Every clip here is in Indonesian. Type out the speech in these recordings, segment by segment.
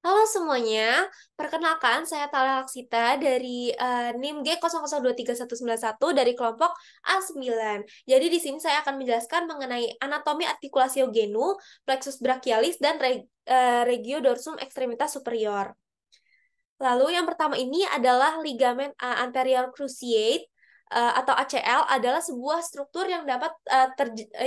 Halo semuanya, perkenalkan saya Tala Laksita dari NIM G00239191 dari kelompok A9. Jadi di sini saya akan menjelaskan mengenai anatomi artikulasio genu, plexus brachialis, dan regio dorsum extremitas superior. Lalu yang pertama ini adalah ligamen anterior cruciate atau ACL adalah sebuah struktur yang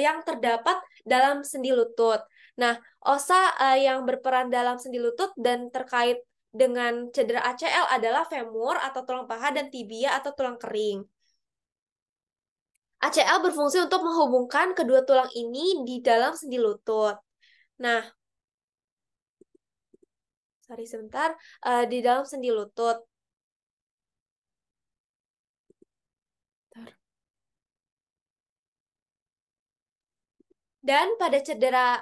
yang terdapat dalam sendi lutut. Nah, osa yang berperan dalam sendi lutut dan terkait dengan cedera ACL adalah femur atau tulang paha dan tibia atau tulang kering. ACL berfungsi untuk menghubungkan kedua tulang ini di dalam sendi lutut. Nah, sorry sebentar, di dalam sendi lutut. Dan pada cedera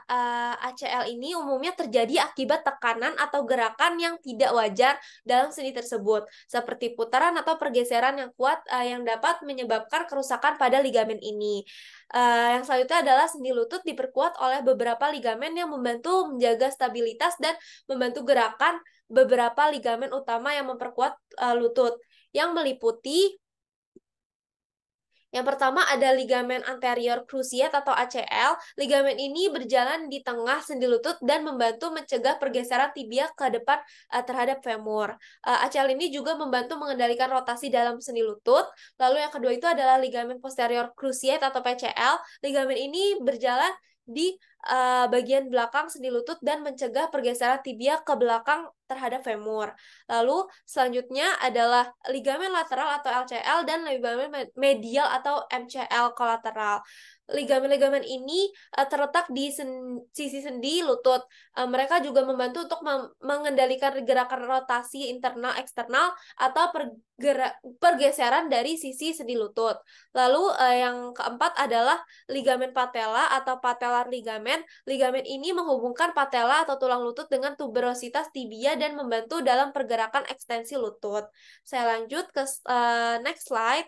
ACL ini umumnya terjadi akibat tekanan atau gerakan yang tidak wajar dalam sendi tersebut, seperti putaran atau pergeseran yang kuat yang dapat menyebabkan kerusakan pada ligamen ini. Yang selanjutnya adalah sendi lutut diperkuat oleh beberapa ligamen yang membantu menjaga stabilitas dan membantu gerakan beberapa ligamen utama yang memperkuat lutut, yang meliputi yang pertama ada ligamen anterior cruciate atau ACL. Ligamen ini berjalan di tengah sendi lutut dan membantu mencegah pergeseran tibia ke depan terhadap femur. ACL ini juga membantu mengendalikan rotasi dalam sendi lutut. Lalu yang kedua itu adalah ligamen posterior cruciate atau PCL. Ligamen ini berjalan di bagian belakang sendi lutut dan mencegah pergeseran tibia ke belakang terhadap femur. Lalu selanjutnya adalah ligamen lateral atau LCL dan ligamen medial atau MCL kolateral. Ligamen-ligamen ini terletak di sisi sendi lutut. Mereka juga membantu untuk mengendalikan gerakan rotasi internal eksternal atau pergeseran dari sisi sendi lutut. Lalu yang keempat adalah ligamen patella atau patellar ligamen. Ligamen ini menghubungkan patella atau tulang lutut dengan tuberositas tibia dan membantu dalam pergerakan ekstensi lutut. Saya lanjut ke next slide.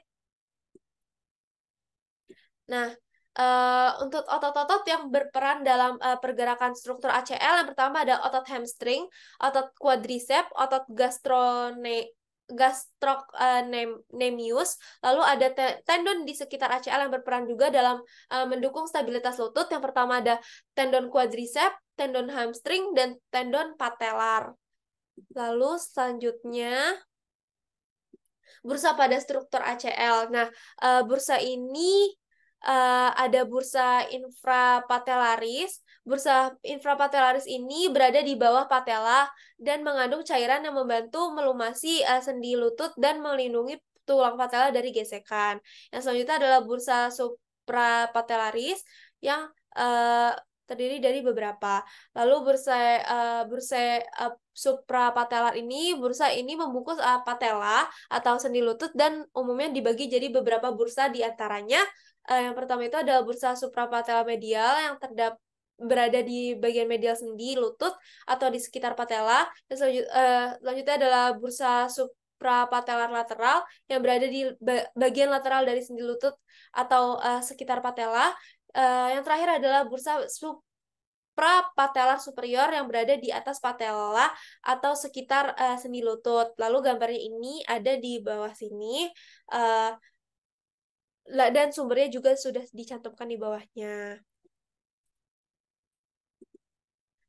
Nah, untuk otot-otot yang berperan dalam pergerakan struktur ACL, yang pertama ada otot hamstring, otot quadricep, otot gastrocnemius, lalu ada tendon di sekitar ACL yang berperan juga dalam mendukung stabilitas lutut. Yang pertama ada tendon quadricep, tendon hamstring, dan tendon patellar. Lalu selanjutnya bursa pada struktur ACL. Nah, bursa ini ada bursa infrapatellaris. Bursa infrapatellaris ini berada di bawah patella dan mengandung cairan yang membantu melumasi sendi lutut dan melindungi tulang patella dari gesekan. Yang selanjutnya adalah bursa suprapatellaris yang terdiri dari beberapa. Lalu bursa suprapatellar ini, bursa ini membungkus patella atau sendi lutut dan umumnya dibagi jadi beberapa bursa di antaranya. Yang pertama itu adalah bursa suprapatellar medial yang berada di bagian medial sendi lutut atau di sekitar patella. Dan selanjutnya adalah bursa suprapatellar lateral yang berada di bagian lateral dari sendi lutut atau sekitar patella. Yang terakhir adalah bursa suprapatellar superior yang berada di atas patella atau sekitar sendi lutut. Lalu gambarnya ini ada di bawah sini. Uh, dan sumbernya juga sudah dicantumkan di bawahnya.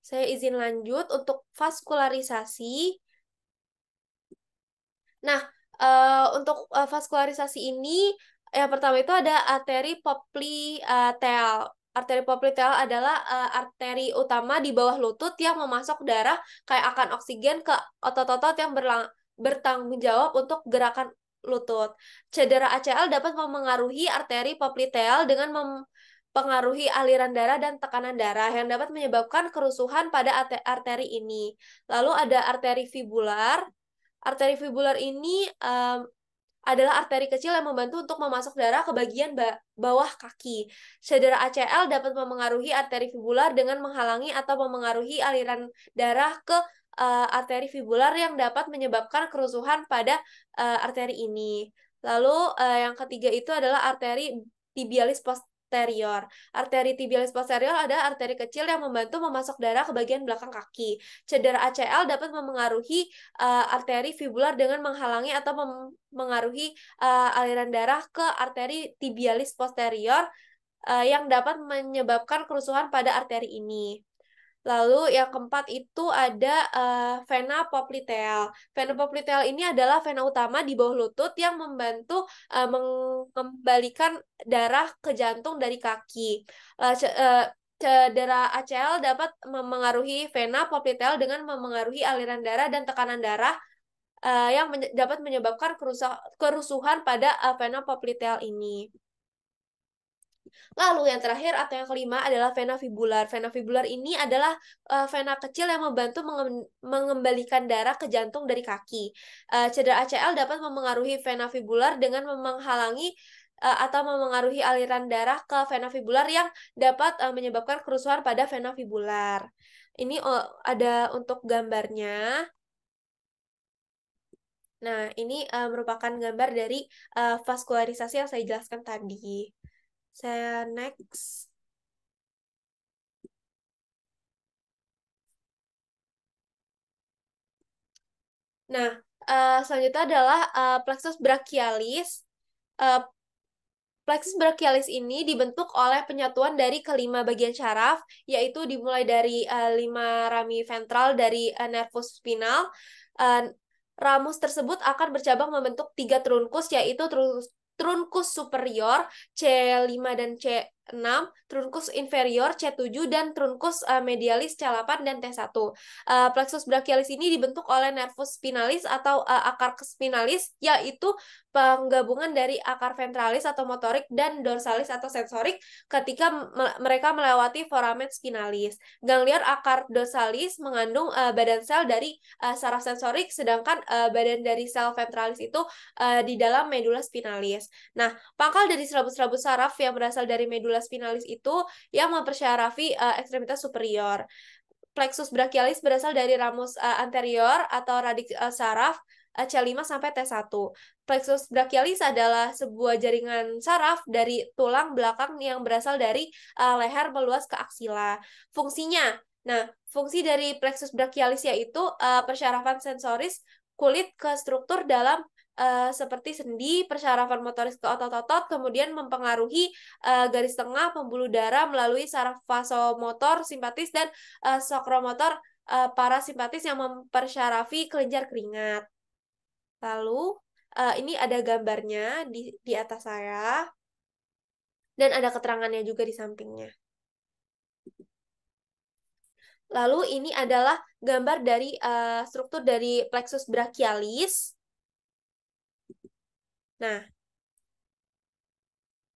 Saya izin lanjut untuk vaskularisasi. Nah, untuk vaskularisasi ini, yang pertama itu ada arteri popliteal. Arteri popliteal adalah arteri utama di bawah lutut yang memasok darah kayak akan oksigen ke otot-otot yang bertanggung jawab untuk gerakan lutut. Cedera ACL dapat memengaruhi arteri popliteal dengan mempengaruhi aliran darah dan tekanan darah yang dapat menyebabkan kerusuhan pada arteri ini. Lalu ada arteri fibular. Arteri fibular ini adalah arteri kecil yang membantu untuk memasok darah ke bagian bawah kaki. Cedera ACL dapat memengaruhi arteri fibular dengan menghalangi atau memengaruhi aliran darah ke arteri fibular yang dapat menyebabkan kerusuhan pada arteri ini. Lalu yang ketiga itu adalah arteri tibialis posterior posterior. Arteri tibialis posterior adalah arteri kecil yang membantu memasok darah ke bagian belakang kaki. Cedera ACL dapat memengaruhi arteri fibular dengan menghalangi atau memengaruhi aliran darah ke arteri tibialis posterior yang dapat menyebabkan kerusuhan pada arteri ini. Lalu yang keempat itu ada vena popliteal. Vena popliteal ini adalah vena utama di bawah lutut yang membantu mengembalikan darah ke jantung dari kaki. Cedera ACL dapat memengaruhi vena popliteal dengan memengaruhi aliran darah dan tekanan darah yang dapat menyebabkan kerusuhan pada vena popliteal ini. Lalu yang terakhir atau yang kelima adalah vena fibular. Vena fibular ini adalah vena kecil yang membantu mengembalikan darah ke jantung dari kaki. Cedera ACL dapat memengaruhi vena fibular dengan menghalangi atau memengaruhi aliran darah ke vena fibular yang dapat menyebabkan kerusuhan pada vena fibular. Ini ada untuk gambarnya. Nah, ini merupakan gambar dari vaskularisasi yang saya jelaskan tadi. Saya next. Nah, selanjutnya adalah plexus brachialis. Plexus brachialis ini dibentuk oleh penyatuan dari kelima bagian syaraf, yaitu dimulai dari 5 rami ventral dari nervus spinal. Ramus tersebut akan bercabang membentuk 3 trunkus, yaitu trunkus superior C5 dan C6, trunkus inferior C7, dan trunkus medialis C8 dan T1. Plexus brachialis ini dibentuk oleh nervus spinalis atau akar spinalis, yaitu penggabungan dari akar ventralis atau motorik dan dorsalis atau sensorik ketika mereka melewati foramen spinalis. Ganglion akar dorsalis mengandung badan sel dari saraf sensorik, sedangkan badan dari sel ventralis itu di dalam medula spinalis. Nah, pangkal dari serabut-serabut saraf yang berasal dari medula spinalis itu yang mempersyarafi ekstremitas superior. Plexus brachialis berasal dari ramus anterior atau radik saraf C5 sampai T1. Plexus brachialis adalah sebuah jaringan saraf dari tulang belakang yang berasal dari leher meluas ke aksila. Fungsinya, nah, fungsi dari plexus brachialis yaitu persyarafan sensoris kulit ke struktur dalam seperti sendi, persyarafan motoris ke otot-otot, kemudian mempengaruhi garis tengah pembuluh darah melalui saraf vasomotor simpatis dan sakromotor parasimpatis yang mempersyarafi kelenjar keringat. Lalu ini ada gambarnya di atas saya dan ada keterangannya juga di sampingnya. Lalu ini adalah gambar dari struktur dari plexus brachialis. Nah,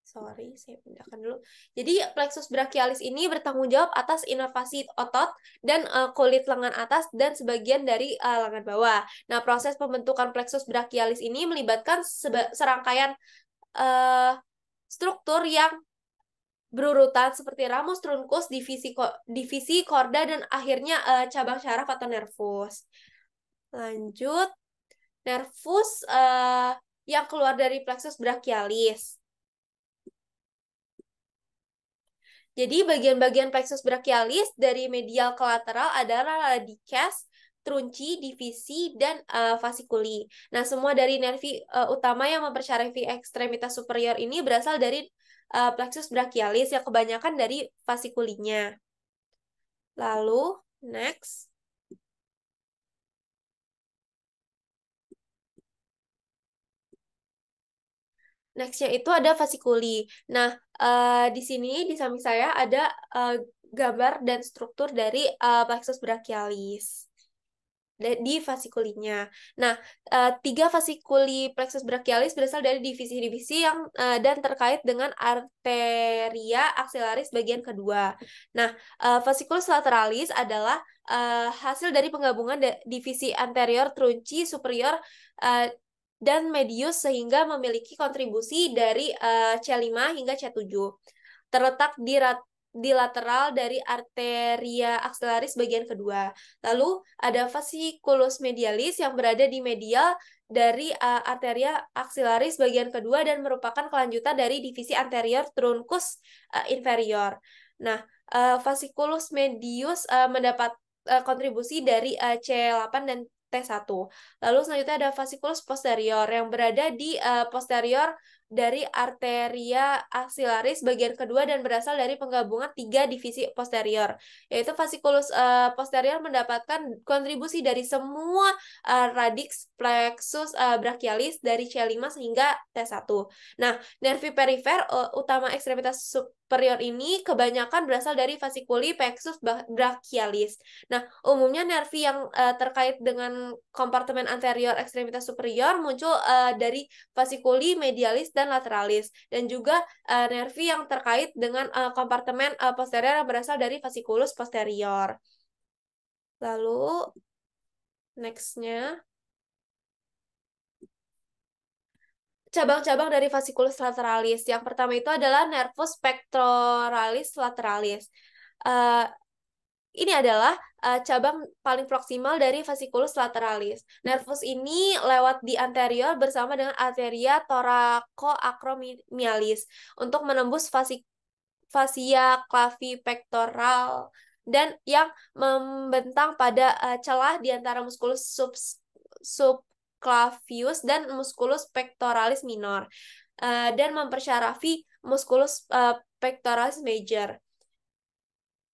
sorry, saya pindahkan dulu. Jadi, plexus brachialis ini bertanggung jawab atas inervasi otot dan kulit lengan atas dan sebagian dari lengan bawah. Nah, proses pembentukan plexus brachialis ini melibatkan serangkaian struktur yang berurutan seperti ramus, trunkus, divisi korda, dan akhirnya cabang syaraf atau nervus. Lanjut, nervus yang keluar dari plexus brachialis. Jadi bagian-bagian plexus brachialis dari medial ke lateral adalah radicus, trunci, divisi, dan fasciculi. Nah, semua dari nervi utama yang mempersyarafi ekstremitas superior ini berasal dari plexus brachialis yang kebanyakan dari fascikulinya. Lalu, next. Nextnya itu ada fascikuli. Nah, di sini di samping saya ada gambar dan struktur dari plexus brachialis di fasikulinya. Nah, 3 fasikuli plexus brachialis berasal dari divisi-divisi yang dan terkait dengan arteria axillaris bagian kedua. Nah, fasciculus lateralis adalah hasil dari penggabungan divisi anterior, trunci, superior, dan medius sehingga memiliki kontribusi dari C5 hingga C7. Terletak di di lateral dari arteria axillaris bagian kedua. Lalu ada fasciculus medialis yang berada di medial dari arteria axillaris bagian kedua dan merupakan kelanjutan dari divisi anterior truncus inferior. Nah, fasciculus medius mendapat kontribusi dari C8 dan T1. Lalu selanjutnya ada fasciculus posterior yang berada di posterior dari arteria axillaris bagian kedua dan berasal dari penggabungan 3 divisi posterior, yaitu fasciculus posterior mendapatkan kontribusi dari semua radix plexus brachialis dari C5 sehingga T1. Nah, nervi perifer utama ekstremitas superior ini kebanyakan berasal dari fasciculi plexus brachialis. Nah, umumnya nervi yang terkait dengan kompartemen anterior ekstremitas superior muncul dari fasciculi medialis dan lateralis, dan juga nervi yang terkait dengan kompartemen posterior yang berasal dari fasciculus posterior. Lalu nextnya cabang-cabang dari fasciculus lateralis. Yang pertama itu adalah nervus pectoralis lateralis. Ini adalah cabang paling proksimal dari fasciculus lateralis. Nervus ini lewat di anterior bersama dengan arteria thoracoacromialis untuk menembus fascia clavipectoral dan yang membentang pada celah di antara musculus subclavius dan musculus pectoralis minor dan mempersyarafi musculus pectoralis major.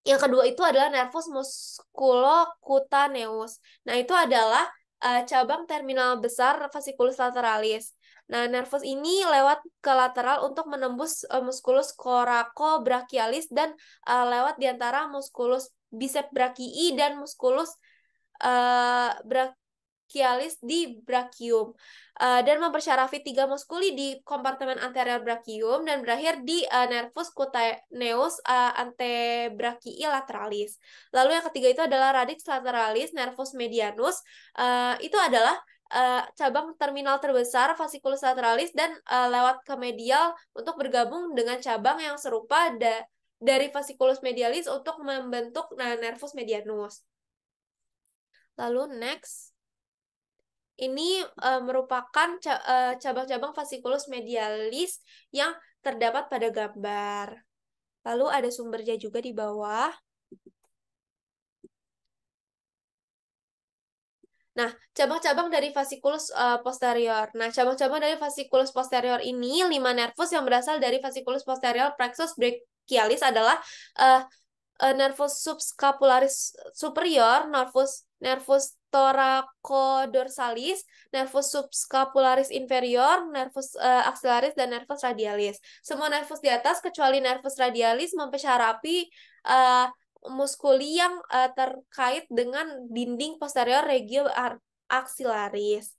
Yang kedua itu adalah nervus musculocutaneus. Nah, itu adalah cabang terminal besar fasciculus lateralis. Nah, nervus ini lewat ke lateral untuk menembus musculus coracobrachialis dan lewat di antara musculus bicep brachii dan musculus brachialis di brachium. Dan mempersyarafi 3 muskuli di kompartemen anterior brachium dan berakhir di nervus cutaneus antebrachii lateralis. Lalu yang ketiga itu adalah radix lateralis nervus medianus. Itu adalah cabang terminal terbesar fasciculus lateralis dan lewat ke medial untuk bergabung dengan cabang yang serupa dari fasciculus medialis untuk membentuk nervus medianus. Lalu next, ini merupakan cabang-cabang fasciculus medialis yang terdapat pada gambar. Lalu ada sumbernya juga di bawah. Nah, cabang-cabang dari fasciculus posterior. Nah, cabang-cabang dari fasciculus posterior ini 5 nervus yang berasal dari fasciculus posterior plexus brachialis adalah nervus subscapularis superior, nervus thoracoldorsalis, nervus subscapularis inferior, nervus axillaris, dan nervus radialis. Semua nervus di atas kecuali nervus radialis mempersyarafi muskuli yang terkait dengan dinding posterior regio axillaris.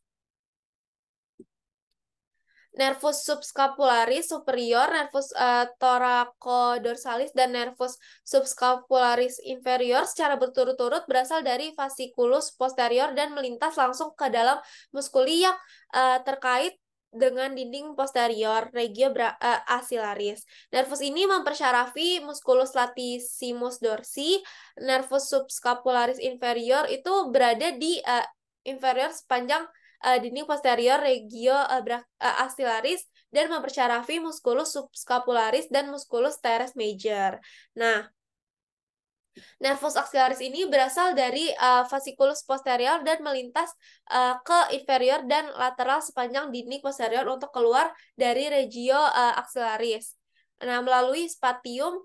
Nervus subscapularis superior, nervus thoracoldorsalis, dan nervus subscapularis inferior secara berturut-turut berasal dari fasciculus posterior dan melintas langsung ke dalam muskuli yang terkait dengan dinding posterior regio axillaris. Nervus ini mempersyarafi musculus latissimus dorsi. Nervus subscapularis inferior itu berada di inferior sepanjang dinding posterior regio axillaris dan mempersyarafi musculus subscapularis dan musculus teres major. Nah, nervus axillaris ini berasal dari fasciculus posterior dan melintas ke inferior dan lateral sepanjang dinding posterior untuk keluar dari regio axillaris. Nah, melalui spatium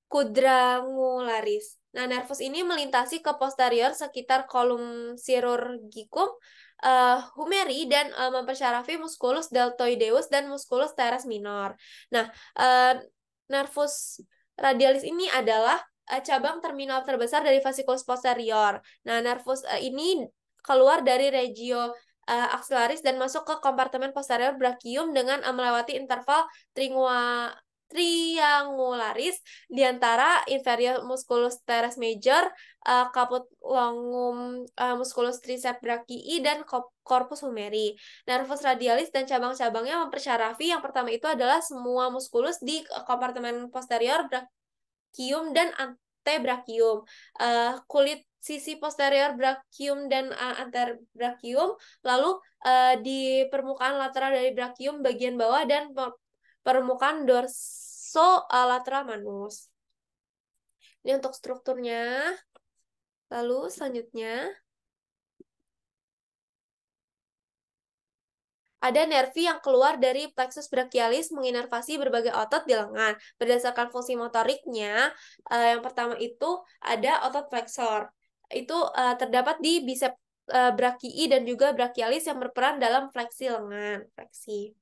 quadrangularis. Nah, nervus ini melintasi ke posterior sekitar kolum chirurgicum humeri dan mempersyarafi musculus deltoideus dan musculus teres minor. Nah, nervus radialis ini adalah cabang terminal terbesar dari fasciculus posterior. Nah, nervus ini keluar dari regio axillaris dan masuk ke kompartemen posterior brachium dengan melewati interval triangularis di antara inferior musculus teres major, caput longum musculus triceps brachii, dan corpus humeri. Nervus radialis dan cabang-cabangnya mempersarafi. Yang pertama itu adalah semua muskulus di kompartemen posterior brachium dan antebrachium. Kulit sisi posterior brachium dan antebrachium, lalu di permukaan lateral dari brachium bagian bawah, dan permukaan dorsolateral manus. Ini untuk strukturnya. Lalu selanjutnya ada nervi yang keluar dari plexus brachialis menginervasi berbagai otot di lengan. Berdasarkan fungsi motoriknya, yang pertama itu ada otot flexor. Itu terdapat di bicep brachii dan juga brachialis yang berperan dalam fleksi lengan. Fleksi.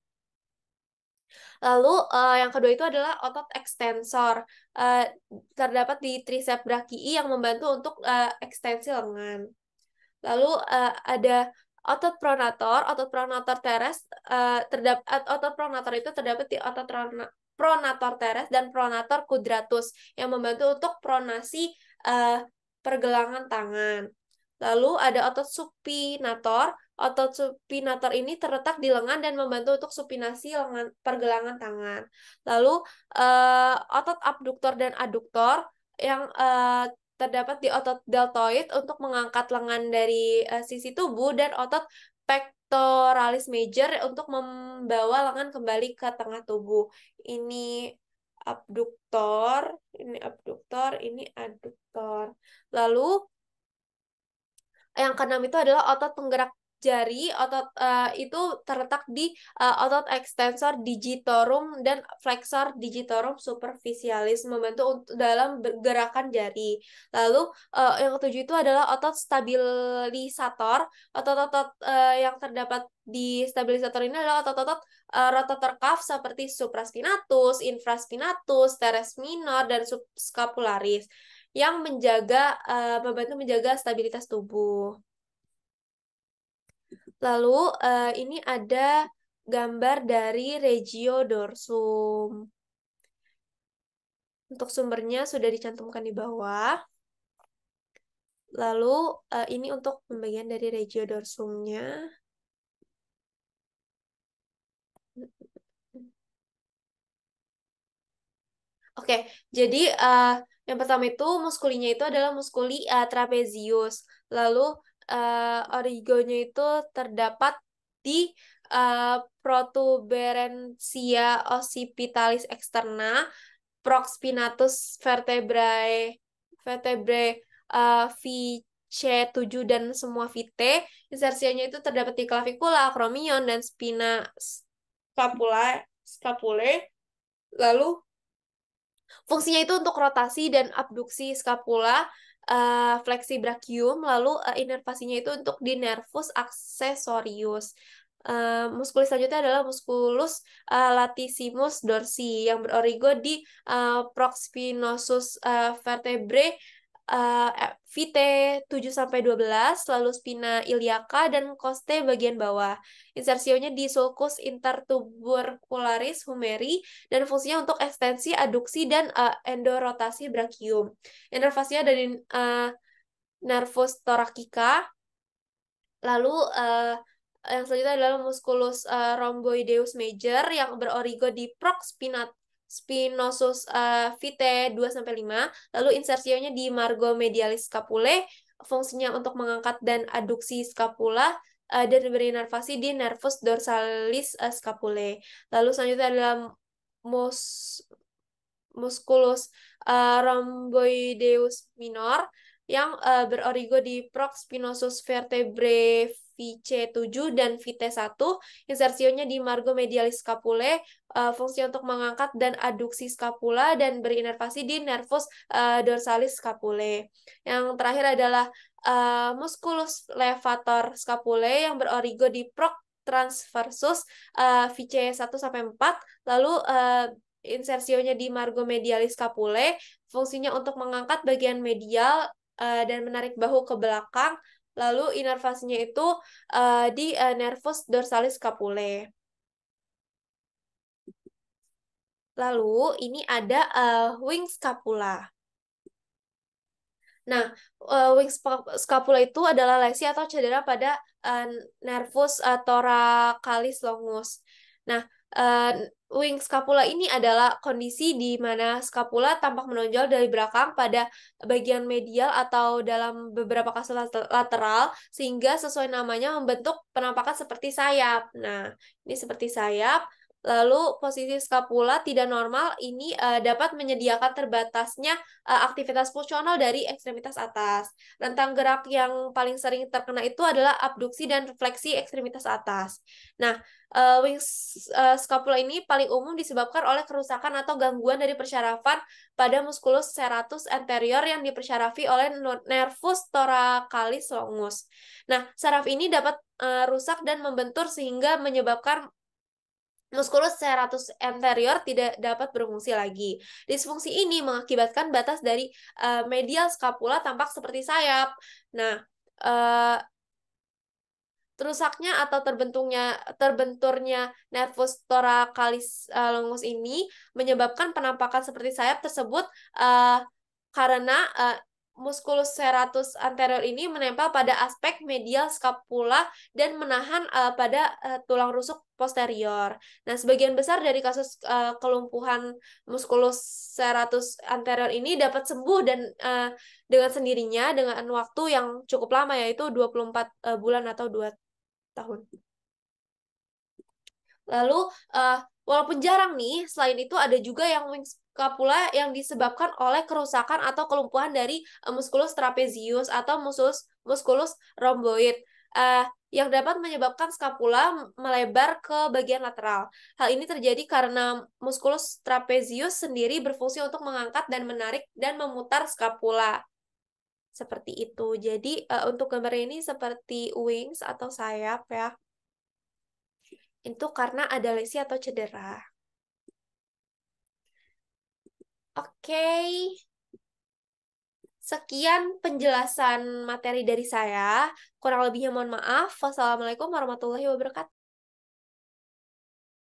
Lalu yang kedua itu adalah otot ekstensor. Terdapat di triceps brachii yang membantu untuk ekstensi lengan. Lalu ada otot pronator. Otot pronator teres otot pronator itu terdapat di otot pronator teres dan pronator quadratus yang membantu untuk pronasi pergelangan tangan. Lalu ada otot supinator. Otot supinator ini terletak di lengan dan membantu untuk supinasi pergelangan tangan. Lalu otot abduktor dan aduktor yang terdapat di otot deltoid untuk mengangkat lengan dari sisi tubuh, dan otot pectoralis major untuk membawa lengan kembali ke tengah tubuh. Ini abduktor, ini aduktor. Lalu yang keenam itu adalah otot penggerak jari. Otot itu terletak di otot extensor digitorum dan flexor digitorum superficialis, membantu untuk dalam gerakan jari. Lalu yang ketujuh itu adalah otot stabilisator. Otot-otot yang terdapat di stabilisator ini adalah otot-otot rotator cuff seperti supraspinatus, infraspinatus, teres minor, dan subscapularis yang membantu menjaga stabilitas tubuh. Lalu ini ada gambar dari regio dorsum. Untuk sumbernya sudah dicantumkan di bawah. Lalu ini untuk pembagian dari regio dorsumnya. Oke, jadi yang pertama itu muskulinya itu adalah muskuli trapezius. Lalu origonya itu terdapat di protuberansia occipitalis externa, proxpinatus vertebrae VC7 dan semua VT. Insersianya itu terdapat di clavicula, acromion, dan spina scapulae. Lalu fungsinya itu untuk rotasi dan abduksi skapula, fleksi brachium, lalu inervasinya itu untuk di nervus accessorius. Muskulus selanjutnya adalah musculus latissimus dorsi yang berorigo di proxpinosus vertebrae VT 7-12, lalu spina iliaca dan coste bagian bawah. Insersionya di sulcus intertubercularis humeri dan fungsinya untuk ekstensi, aduksi, dan endorotasi brachium. Inervasinya dari nervus thoracica. Lalu yang selanjutnya adalah musculus rhomboideus major yang berorigo di proxspinosus VT 2-5. Lalu insersionya di margo medialis scapulae, fungsinya untuk mengangkat dan aduksi scapula, dan berinervasi di nervus dorsalis scapulae. Lalu selanjutnya adalah musculus rhomboideus minor yang berorigo di proxpinosus vertebrae VC7 dan VT1. Insersionya di margo medialis scapulae, fungsi untuk mengangkat dan aduksi scapula, dan berinervasi di nervus dorsalis scapulae. Yang terakhir adalah musculus levator scapulae yang berorigo di prox transversus VC1-4, lalu insersionya di margo medialis scapulae, fungsinya untuk mengangkat bagian medial dan menarik bahu ke belakang, lalu inervasinya itu di nervus dorsalis scapulae. Lalu ini ada wing scapula. Nah, scapula itu adalah lesi atau cedera pada nervus thoracalis longus. Nah, uh, wing scapula ini adalah kondisi di mana scapula tampak menonjol dari belakang pada bagian medial atau dalam beberapa kasus lateral, sehingga sesuai namanya membentuk penampakan seperti sayap. Nah, ini seperti sayap. Lalu posisi scapula tidak normal ini dapat menyediakan terbatasnya aktivitas fungsional dari ekstremitas atas. Rentang gerak yang paling sering terkena itu adalah abduksi dan fleksi ekstremitas atas. Nah, wing scapula ini paling umum disebabkan oleh kerusakan atau gangguan dari persyarafan pada musculus serratus anterior yang dipersyarafi oleh nervus thoracalis longus. Nah, saraf ini dapat rusak dan membentur sehingga menyebabkan musculus serratus anterior tidak dapat berfungsi lagi. Disfungsi ini mengakibatkan batas dari medial scapula tampak seperti sayap. Nah, uh, terusaknya atau terbenturnya nervus thoracalis longus ini menyebabkan penampakan seperti sayap tersebut karena musculus serratus anterior ini menempel pada aspek medial scapula dan menahan pada tulang rusuk posterior. Nah, sebagian besar dari kasus kelumpuhan musculus serratus anterior ini dapat sembuh dan dengan sendirinya dengan waktu yang cukup lama, yaitu 24 bulan atau 2 tahun. Lalu walaupun jarang nih, selain itu ada juga yang wing scapula yang disebabkan oleh kerusakan atau kelumpuhan dari musculus trapezius atau musculus rhomboid yang dapat menyebabkan scapula melebar ke bagian lateral. Hal ini terjadi karena musculus trapezius sendiri berfungsi untuk mengangkat dan menarik dan memutar scapula. Seperti itu. Jadi untuk gambar ini seperti wings atau sayap ya. Itu karena ada lesi atau cedera. Oke, sekian penjelasan materi dari saya. Kurang lebihnya mohon maaf. Wassalamualaikum warahmatullahi wabarakatuh.